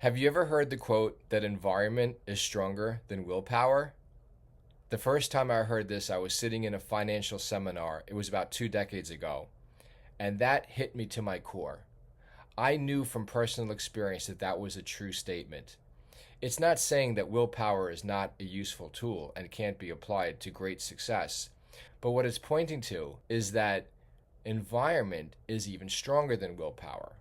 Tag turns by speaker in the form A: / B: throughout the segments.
A: Have you ever heard the quote that environment is stronger than willpower? The first time I heard this, I was sitting in a financial seminar. It was about 2 decades ago, and that hit me to my core. I knew from personal experience that that was a true statement. It's not saying that willpower is not a useful tool and can't be applied to great success, but what it's pointing to is that environment is even stronger than willpower.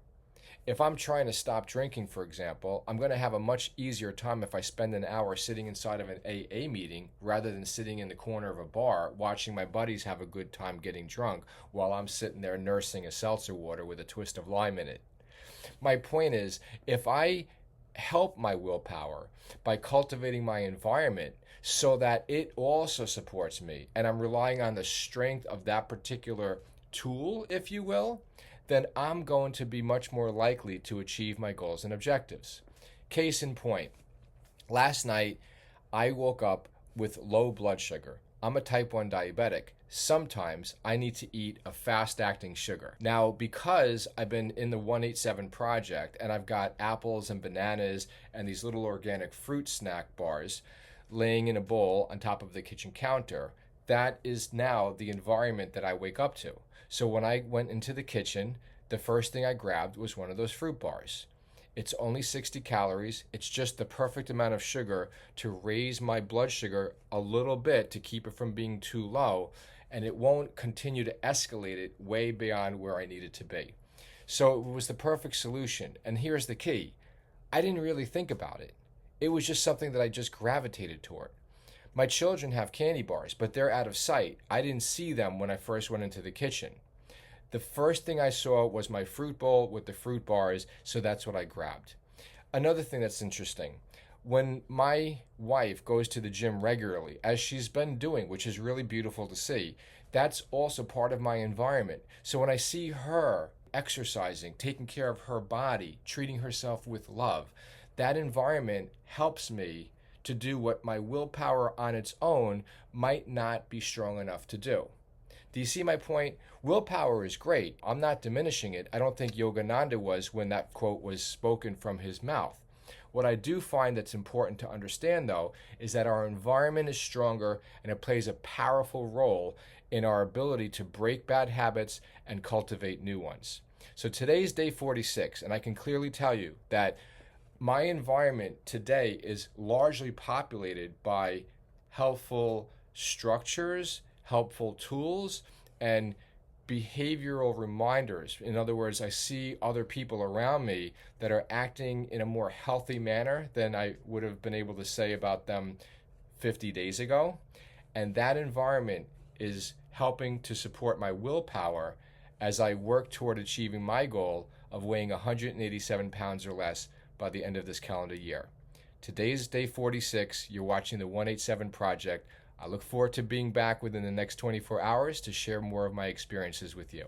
A: If I'm trying to stop drinking, for example, I'm going to have a much easier time if I spend an hour sitting inside of an AA meeting rather than sitting in the corner of a bar watching my buddies have a good time getting drunk while I'm sitting there nursing a seltzer water with a twist of lime in it. My point is, if I help my willpower by cultivating my environment so that it also supports me and I'm relying on the strength of that particular tool, if you will, then I'm going to be much more likely to achieve my goals and objectives. Case in point, last night I woke up with low blood sugar. I'm a type 1 diabetic. Sometimes I need to eat a fast acting sugar. Now, because I've been in the 187 project and I've got apples and bananas and these little organic fruit snack bars laying in a bowl on top of the kitchen counter, that is now the environment that I wake up to. So when I went into the kitchen, the first thing I grabbed was one of those fruit bars. It's only 60 calories. It's just the perfect amount of sugar to raise my blood sugar a little bit to keep it from being too low, and it won't continue to escalate it way beyond where I need it to be. So it was the perfect solution. And here's the key. I didn't really think about it. It was just something that I just gravitated toward. My children have candy bars, but they're out of sight. I didn't see them when I first went into the kitchen. The first thing I saw was my fruit bowl with the fruit bars, so that's what I grabbed. Another thing that's interesting, when my wife goes to the gym regularly, as she's been doing, which is really beautiful to see, that's also part of my environment. So when I see her exercising, taking care of her body, treating herself with love, that environment helps me to do what my willpower on its own might not be strong enough to do. Do you see my point? Willpower is great. I'm not diminishing it. I don't think Yogananda was when that quote was spoken from his mouth. What I do find that's important to understand, though, is that our environment is stronger and it plays a powerful role in our ability to break bad habits and cultivate new ones. So today's day 46, and I can clearly tell you that my environment today is largely populated by helpful structures, helpful tools, and behavioral reminders. In other words, I see other people around me that are acting in a more healthy manner than I would have been able to say about them 50 days ago. And that environment is helping to support my willpower as I work toward achieving my goal of weighing 187 pounds or less by the end of this calendar year. Today's day 46. You're watching the 187 Project. I look forward to being back within the next 24 hours to share more of my experiences with you.